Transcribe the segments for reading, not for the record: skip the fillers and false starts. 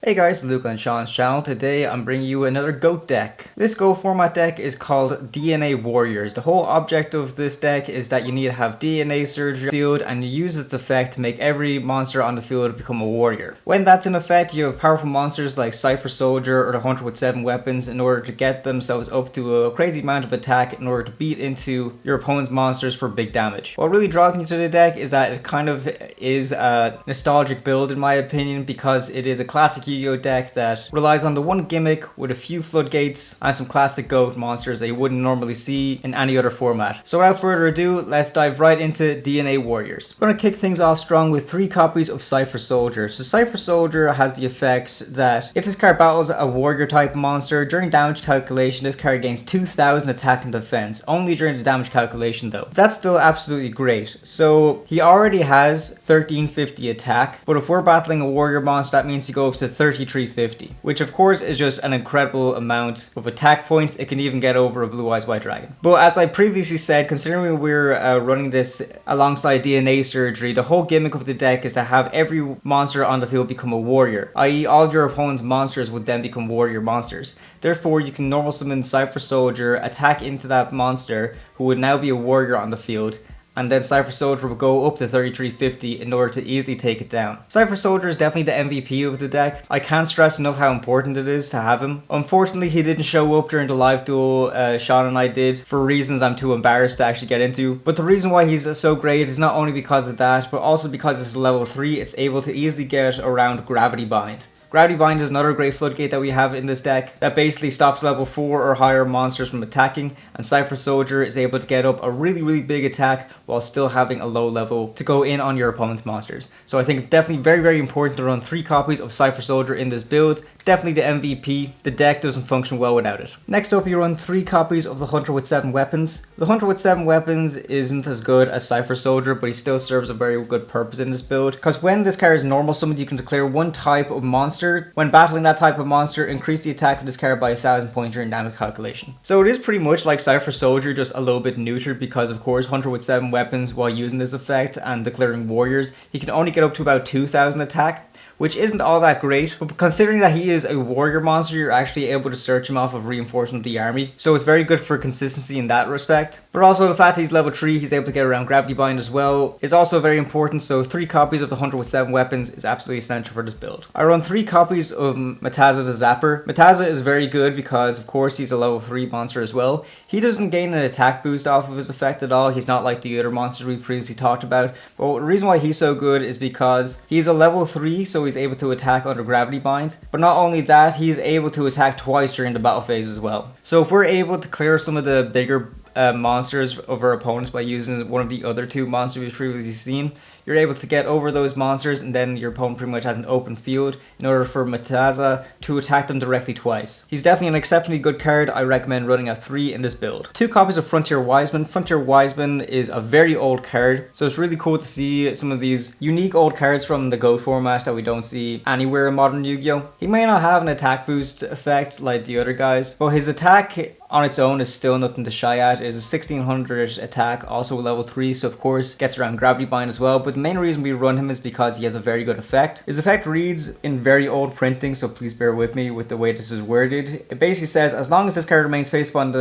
Hey guys, Luke on Shaun's channel. Today I'm bringing you another GOAT deck. This GO format deck is called DNA Warriors. The whole object of this deck is that you need to have DNA surgery on the field and you use its effect to make every monster on the field become a warrior. When that's in effect, you have powerful monsters like Cipher Soldier or the Hunter with 7 weapons in order to get themselves up to a crazy amount of attack in order to beat into your opponent's monsters for big damage. What really draws me to the deck is that it kind of is a nostalgic build in my opinion, because it is a classic Yu-Gi-Oh deck that relies on the one gimmick with a few floodgates and some classic GOAT monsters that you wouldn't normally see in any other format. So without further ado, let's dive right into DNA Warriors. I'm going to kick things off strong with 3 copies of Cipher Soldier. So Cipher Soldier has the effect that if this card battles a warrior type monster, during damage calculation this card gains 2000 attack and defense, only during the damage calculation though. That's still absolutely great. So he already has 1350 attack, but if we're battling a warrior monster that means he goes up to 3350, which of course is just an incredible amount of attack points. It can even get over a Blue Eyes White Dragon. But as I previously said, considering we're running this alongside DNA Surgery, the whole gimmick of the deck is to have every monster on the field become a warrior, i.e. all of your opponent's monsters would then become warrior monsters. Therefore, you can normal summon Cipher Soldier, attack into that monster who would now be a warrior on the field, and then Cipher Soldier will go up to 3350 in order to easily take it down. Cipher Soldier is definitely the MVP of the deck. I can't stress enough how important it is to have him. Unfortunately, he didn't show up during the live duel Shaun and I did, for reasons I'm too embarrassed to actually get into. But the reason why he's so great is not only because of that, but also because it's level 3, it's able to easily get around Gravity Bind. Gravity Bind is another great floodgate that we have in this deck that basically stops level 4 or higher monsters from attacking, and Cipher Soldier is able to get up a really big attack while still having a low level to go in on your opponent's monsters. So I think it's definitely very important to run 3 copies of Cipher Soldier in this build. Definitely the MVP. The deck doesn't function well without it. Next up, you run 3 copies of the Hunter with 7 weapons. The Hunter with 7 weapons isn't as good as Cipher Soldier, but he still serves a very good purpose in this build, because when this card is normal summoned, you can declare one type of monster. When battling that type of monster, increase the attack of this card by 1000 points during damage calculation. So it is pretty much like Cipher Soldier, just a little bit neutered, because of course Hunter with 7 weapons, while using this effect and declaring warriors, he can only get up to about 2000 attack, which isn't all that great, but considering that he is a warrior monster, you're actually able to search him off of reinforcement of the army, so it's very good for consistency in that respect. But also the fact that he's level 3, he's able to get around Gravity Bind as well, is also very important, so 3 copies of the Hunter with 7 weapons is absolutely essential for this build. I run 3 copies of Mataza the Zapper. Mataza is very good because of course he's a level 3 monster as well. He doesn't gain an attack boost off of his effect at all, he's not like the other monsters we previously talked about, but the reason why he's so good is because he's a level 3, so he's able to attack under Gravity Bind, but not only that, he's able to attack twice during the battle phase as well. So if we're able to clear some of the bigger monsters of our opponents by using one of the other 2 monsters we've previously seen, you're able to get over those monsters, and then your opponent pretty much has an open field in order for Mataza to attack them directly twice. He's definitely an exceptionally good card. I recommend running a 3 in this build. 2 copies of Frontier Wiseman. Frontier Wiseman is a very old card, so it's really cool to see some of these unique old cards from the GOAT format that we don't see anywhere in modern Yu-Gi-Oh! He may not have an attack boost effect like the other guys, but his attack on its own is still nothing to shy at. It is a 1600 attack, also level 3, so of course gets around Gravity Bind as well, but the main reason we run him is because he has a very good effect. His effect reads in very old printing, so please bear with me with the way this is worded. It basically says, as long as this card remains face up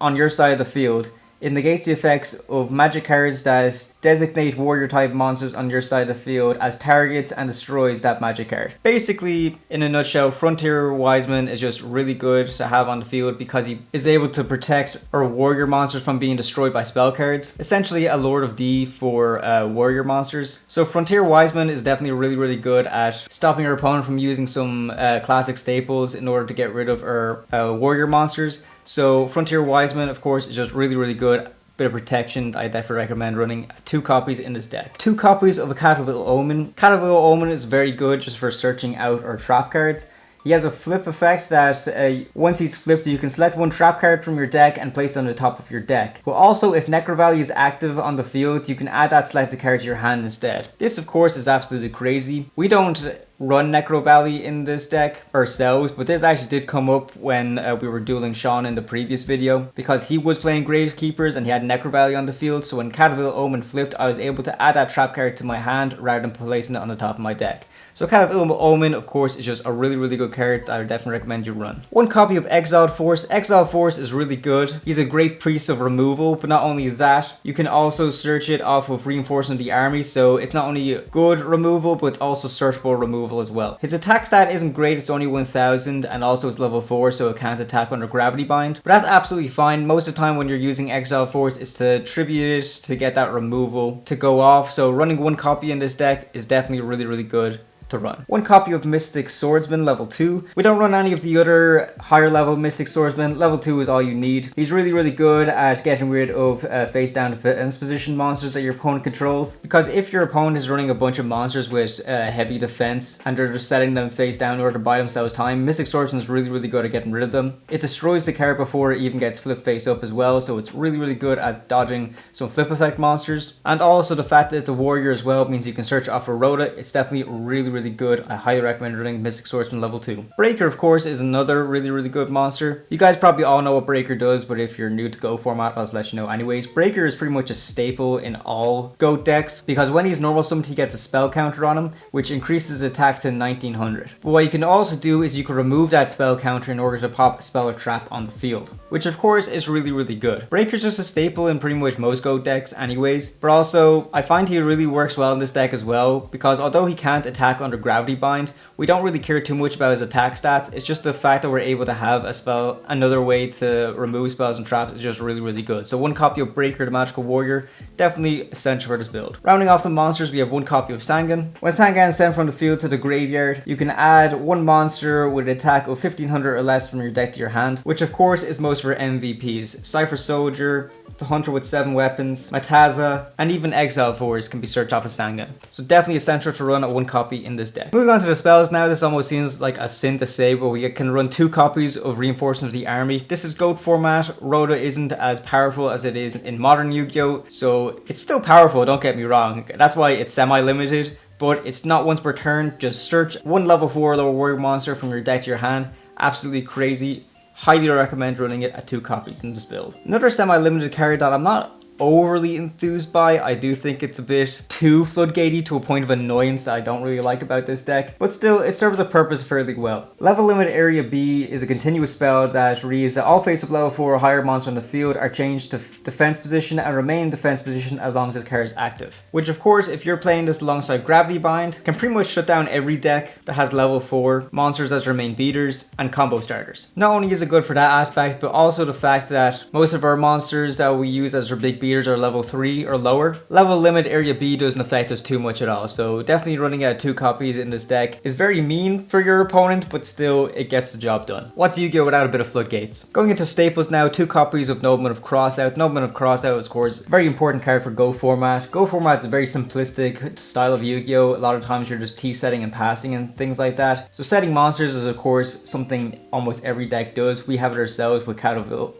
on your side of the field, it negates the effects of magic cards that designate warrior type monsters on your side of the field as targets and destroys that magic card. Basically, in a nutshell, Frontier Wiseman is just really good to have on the field because he is able to protect our warrior monsters from being destroyed by spell cards. Essentially a Lord of D for warrior monsters. So Frontier Wiseman is definitely really good at stopping your opponent from using some classic staples in order to get rid of our warrior monsters. So Frontier Wiseman, of course, is just really good. Bit of protection. I definitely recommend running 2 copies in this deck. 2 copies of a Cataville Omen. Cataville Omen is very good just for searching out our trap cards. He has a flip effect that once he's flipped, you can select 1 trap card from your deck and place it on the top of your deck. But also, if Necro Valley is active on the field, you can add that selected card to your hand instead. This, of course, is absolutely crazy. We don't run Necro Valley in this deck ourselves, but this actually did come up when we were dueling Shaun in the previous video, because he was playing Gravekeepers and he had Necro Valley on the field, so when Cataville Omen flipped, I was able to add that trap card to my hand rather than placing it on the top of my deck. So kind of Omen, of course, is just a really good card that I would definitely recommend you run. One copy of Exiled Force. Exiled Force is really good. He's a great priest of removal, but not only that, you can also search it off of reinforcing the army, so it's not only good removal, but also searchable removal as well. His attack stat isn't great, it's only 1000, and also it's level 4, so it can't attack under gravity bind, but that's absolutely fine. Most of the time when you're using Exiled Force, it's to tribute it to get that removal to go off, so running one copy in this deck is definitely really good to run. One copy of Mystic Swordsman level 2. We don't run any of the other higher level Mystic Swordsman. Level 2 is all you need. He's really good at getting rid of face down defense position monsters that your opponent controls, because if your opponent is running a bunch of monsters with heavy defense and they're just setting them face down in order to buy themselves time, Mystic Swordsman is really good at getting rid of them. It destroys the card before it even gets flipped face up as well, so it's really good at dodging some flip effect monsters. And also the fact that it's a warrior as well means you can search off a Rhoda. It's definitely really good. I highly recommend running Mystic Swordsman level 2. Breaker, of course, is another really good monster. You guys probably all know what Breaker does, but if you're new to Go format, I'll just let you know anyways. Breaker is pretty much a staple in all Goat decks, because when he's normal summoned, he gets a spell counter on him, which increases attack to 1900. But what you can also do is you can remove that spell counter in order to pop a spell or trap on the field, which of course is really good. Breaker's just a staple in pretty much most Goat decks anyways, but also I find he really works well in this deck as well, because although he can't attack under gravity bind, we don't really care too much about his attack stats. It's just the fact that we're able to have a spell, another way to remove spells and traps, is just really good. So one copy of Breaker, the Magical Warrior, definitely essential for this build. Rounding off the monsters, we have one copy of Sangan. When Sangan is sent from the field to the graveyard, you can add one monster with an attack of 1500 or less from your deck to your hand, which of course is most for MVPs. Cipher Soldier, the Hunter with 7 weapons, Mataza, and even Exiled Force can be searched off of Sangan. So definitely essential to run at one copy in this deck. Moving on to the spells now, this almost seems like a sin to say, but we can run 2 copies of Reinforcement of the Army. This is Goat format. Rhoda isn't as powerful as it is in modern Yu-Gi-Oh! So it's still powerful, don't get me wrong. That's why it's semi-limited, but it's not once per turn. Just search one level 4 lower warrior monster from your deck to your hand. Absolutely crazy. Highly recommend running it at 2 copies in this build. Another semi-limited card that I'm not overly enthused by. I do think it's a bit too floodgatey to a point of annoyance that I don't really like about this deck, but still it serves a purpose fairly well. Level Limit Area B is a continuous spell that reads that all face-up level 4 or higher monsters on the field are changed to defense position and remain in defense position as long as this card is active. Which of course, if you're playing this alongside Gravity Bind, can pretty much shut down every deck that has level 4 monsters as their main beaters and combo starters. Not only is it good for that aspect, but also the fact that most of our monsters that we use as our big beaters are level 3 or lower. Level Limit Area B doesn't affect us too much at all, so definitely running out 2 copies in this deck is very mean for your opponent, but still it gets the job done. What's Yu-Gi-Oh! Without a bit of floodgates? Going into staples now, 2 copies of Nobleman of Crossout. Nobleman of Crossout is of course a very important card for Go format. Go format is a very simplistic style of Yu-Gi-Oh! A lot of times you're just T-setting and passing and things like that. So setting monsters is of course something almost every deck does. We have it ourselves with Cataville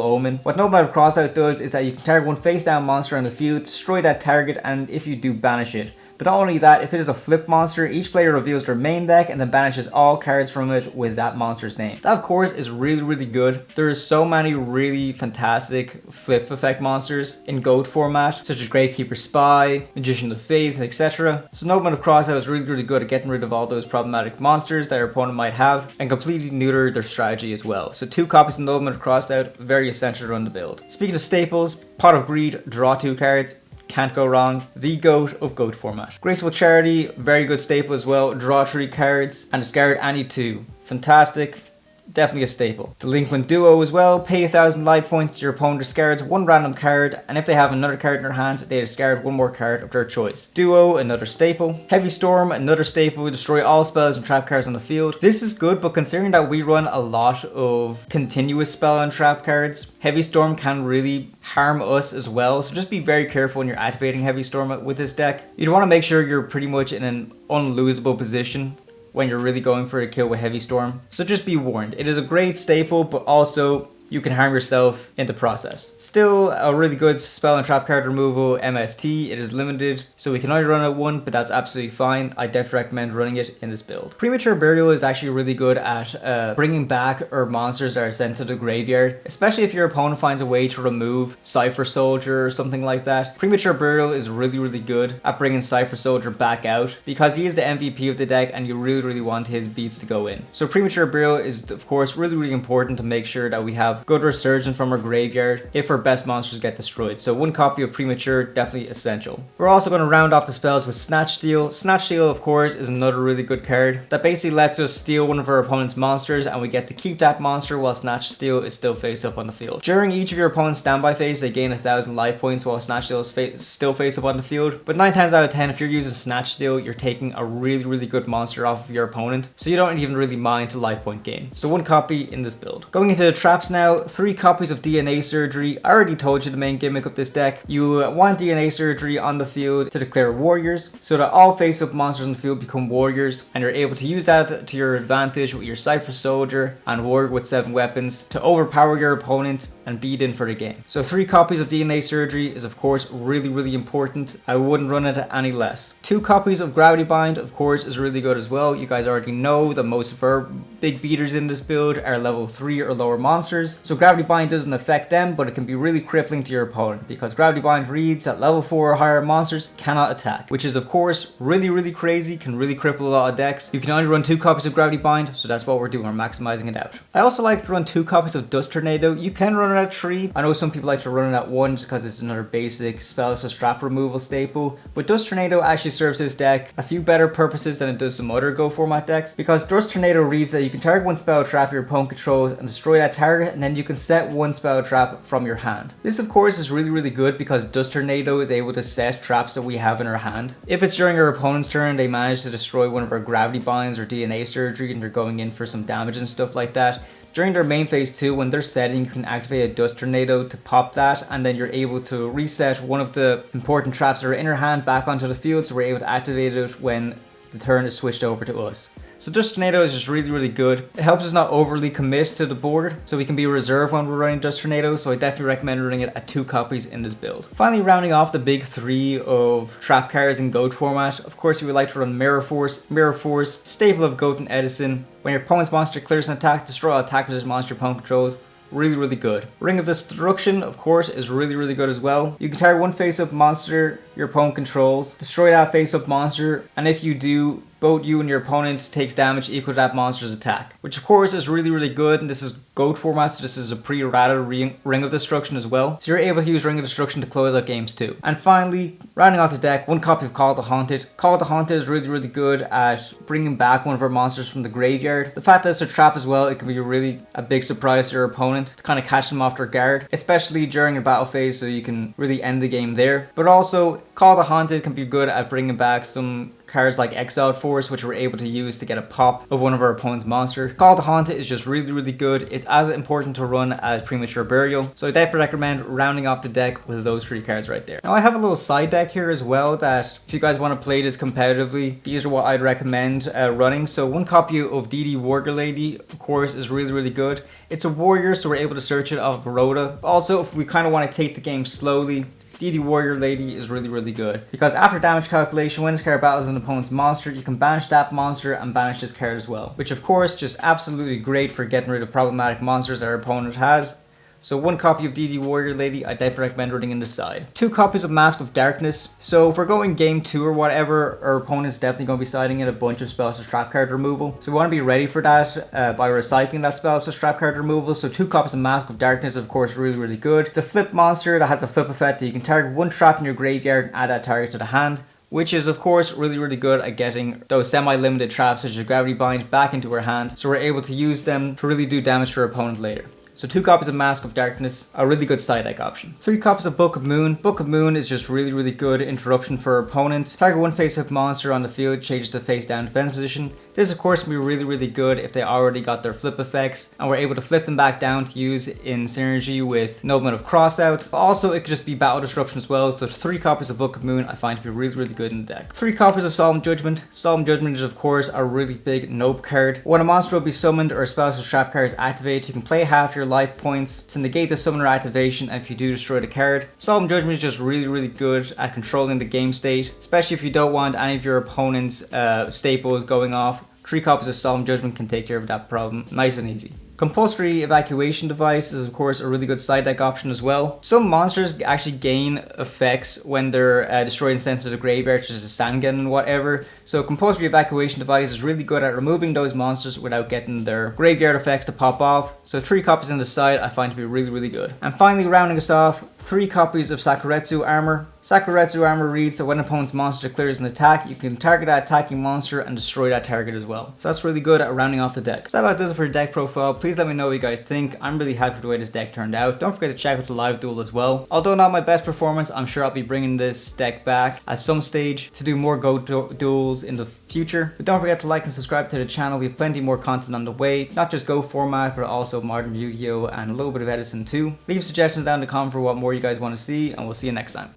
Omen. What Nobleman of Crossout does is that you can target one face down monster on the field, destroy that target, and if you do, banish it. But not only that, if it is a flip monster, each player reveals their main deck and then banishes all cards from it with that monster's name. That of course is really good. There is so many really fantastic flip effect monsters in Goat format, such as Gravekeeper Spy, Magician of Faith, etc. So Nobleman of Crossout is really good at getting rid of all those problematic monsters that your opponent might have and completely neuter their strategy as well. So 2 copies of Nobleman of Crossout, very essential to run the build. Speaking of staples, Pot of Greed, draw 2 cards. Can't go wrong. The GOAT of Goat format. Graceful Charity, very good staple as well. Draw 3 cards and discard any 2. Fantastic. Definitely a staple. Delinquent Duo as well. Pay 1000 life points. Your opponent discards 1 random card, and if they have another card in their hand, they discard 1 more card of their choice. Duo, another staple. Heavy Storm, another staple. Destroy all spells and trap cards on the field. This is good, but considering that we run a lot of continuous spell and trap cards, Heavy Storm can really harm us as well. So just be very careful when you're activating Heavy Storm with this deck. You'd want to make sure you're pretty much in an unlosable position when you're really going for a kill with Heavy Storm. So just be warned. It is a great staple, but also you can harm yourself in the process. Still a really good spell and trap card removal MST. It is limited, so we can only run at 1, but that's absolutely fine. I definitely recommend running it in this build. Premature Burial is actually really good at bringing back monsters that are sent to the graveyard, especially if your opponent finds a way to remove Cipher Soldier or something like that. Premature Burial is really good at bringing Cipher Soldier back out because he is the MVP of the deck and you really want his beats to go in. So Premature Burial is of course really important to make sure that we have good resurgence from our graveyard if our best monsters get destroyed. So 1 copy of Premature, definitely essential. We're also going to round off the spells with Snatch Steal. Snatch Steal of course is another really good card that basically lets us steal one of our opponent's monsters and we get to keep that monster while Snatch Steal is still face up on the field. During each of your opponent's standby phase they gain 1000 life points while Snatch Steal is still face up on the field, but 9 times out of 10 if you're using Snatch Steal you're taking a really good monster off of your opponent, so you don't even really mind to life point gain. So 1 copy in this build. Going into the traps now, 3 copies of DNA Surgery. I already told you the main gimmick of this deck. You want DNA Surgery on the field to declare warriors so that all face up monsters on the field become warriors, and you're able to use that to your advantage with your Cipher Soldier and warrior with 7 weapons to overpower your opponent and beat in for the game. So 3 copies of DNA Surgery is of course really important. I wouldn't run it any less. 2 copies of Gravity Bind of course is really good as well. You guys already know that most of our big beaters in this build are level 3 or lower monsters, so Gravity Bind doesn't affect them, but it can be really crippling to your opponent because Gravity Bind reads that level 4 or higher monsters cannot attack, which is of course really crazy, can really cripple a lot of decks. You can only run 2 copies of Gravity Bind, so that's what we're doing, we're maximizing it out. I also like to run 2 copies of Dust Tornado. You can run it at 3. I know some people like to run it at 1 just because it's another basic spell to strap removal staple, but Dust Tornado actually serves this deck a few better purposes than it does some other Go format decks, because Dust Tornado reads that you can target 1 spell trap your opponent controls and destroy that target, and then you can set 1 spell trap from your hand. This of course is really good because Dust Tornado is able to set traps that we have in our hand. If it's during our opponent's turn they manage to destroy one of our Gravity Binds or DNA Surgery and they're going in for some damage and stuff like that, during their main phase 2, when they're setting, you can activate a Dust Tornado to pop that, and then you're able to reset one of the important traps that are in our hand back onto the field, so we're able to activate it when the turn is switched over to us. So Dust Tornado is just really good. It helps us not overly commit to the board, so we can be reserved when we're running Dust Tornado, so I definitely recommend running it at 2 copies in this build. Finally, rounding off the big 3 of trap cards in GOAT format, of course we would like to run Mirror Force. Mirror Force, staple of GOAT and Edison. When your opponent's monster clears an attack, destroy all attack with this monster your opponent controls. Really good. Ring of Destruction, of course, is really good as well. You can target 1 face-up monster your opponent controls, destroy that face-up monster, and if you do, both you and your opponent takes damage equal to that monster's attack, which of course is really good, and this is GOAT format, so this is a pre-errata Ring of Destruction as well, so you're able to use Ring of Destruction to close out games too. And finally, rounding off the deck, 1 copy of Call of the Haunted. Call of the Haunted is really good at bringing back one of our monsters from the graveyard. The fact that it's a trap as well, it can be really a big surprise to your opponent to kind of catch them off their guard, especially during your battle phase, so you can really end the game there. But also, Call of the Haunted can be good at bringing back some cards like Exiled Force, which we're able to use to get a pop of one of our opponent's monsters. Call of the Haunted is just really good. It's as important to run as Premature Burial, so I definitely recommend rounding off the deck with those 3 cards right there. Now I have a little side deck here as well that if you guys want to play this competitively, these are what I'd recommend running. So 1 copy of DD Warrior Lady, of course, is really good. It's a warrior, so we're able to search it off of Rhoda. Also, if we kind of want to take the game slowly, DD Warrior Lady is really good, because after damage calculation, when this card battles an opponent's monster, you can banish that monster and banish this card as well, which of course just absolutely great for getting rid of problematic monsters that our opponent has. So 1 copy of DD Warrior Lady, I definitely recommend running in the side. 2 copies of Mask of Darkness. So if we're going game 2 or whatever, our opponent's definitely going to be siding in a bunch of spells to trap card removal. So we want to be ready for that by recycling that spells to trap card removal. So 2 copies of Mask of Darkness, of course, really good. It's a flip monster that has a flip effect that you can target 1 trap in your graveyard and add that target to the hand, which is of course really good at getting those semi-limited traps such as Gravity Bind back into our hand, so we're able to use them to really do damage to our opponent later. So 2 copies of Mask of Darkness, a really good side deck option. 3 copies of Book of Moon. Book of Moon is just really good interruption for our opponent. Target 1 face-up monster on the field, changes to face down defense position. This of course can be really good if they already got their flip effects and we're able to flip them back down to use in synergy with Nobleman of Crossout. But also it could just be battle disruption as well, so 3 copies of Book of Moon I find to be really good in the deck. 3 copies of Solemn Judgment. Solemn Judgment is of course a really big noob card. When a monster will be summoned or a spell or trap card is activated, you can play half your life points to negate the summoner activation, and if you do, destroy the card. Solemn Judgment is just really good at controlling the game state, especially if you don't want any of your opponent's staples going off. 3 copies of Solemn Judgment can take care of that problem nice and easy. Compulsory Evacuation Device is of course a really good side deck option as well. Some monsters actually gain effects when they're destroyed and sent to the graveyard, such as Sangan and whatever. So Compulsory Evacuation Device is really good at removing those monsters without getting their graveyard effects to pop off. So 3 copies on the side I find to be really good. And finally, rounding us off, 3 copies of Sakuretsu Armor. Sakuretsu Armor reads that when an opponent's monster declares an attack, you can target that attacking monster and destroy that target as well. So that's really good at rounding off the deck. So that about does it for your deck profile. Please let me know what you guys think. I'm really happy with the way this deck turned out. Don't forget to check out the live duel as well. Although not my best performance, I'm sure I'll be bringing this deck back at some stage to do more duels in the future. But don't forget to like and subscribe to the channel. We have plenty more content on the way. Not just Go format, but also modern Yu-Gi-Oh! And a little bit of Edison too. Leave suggestions down in the comment for what more you guys want to see, and we'll see you next time.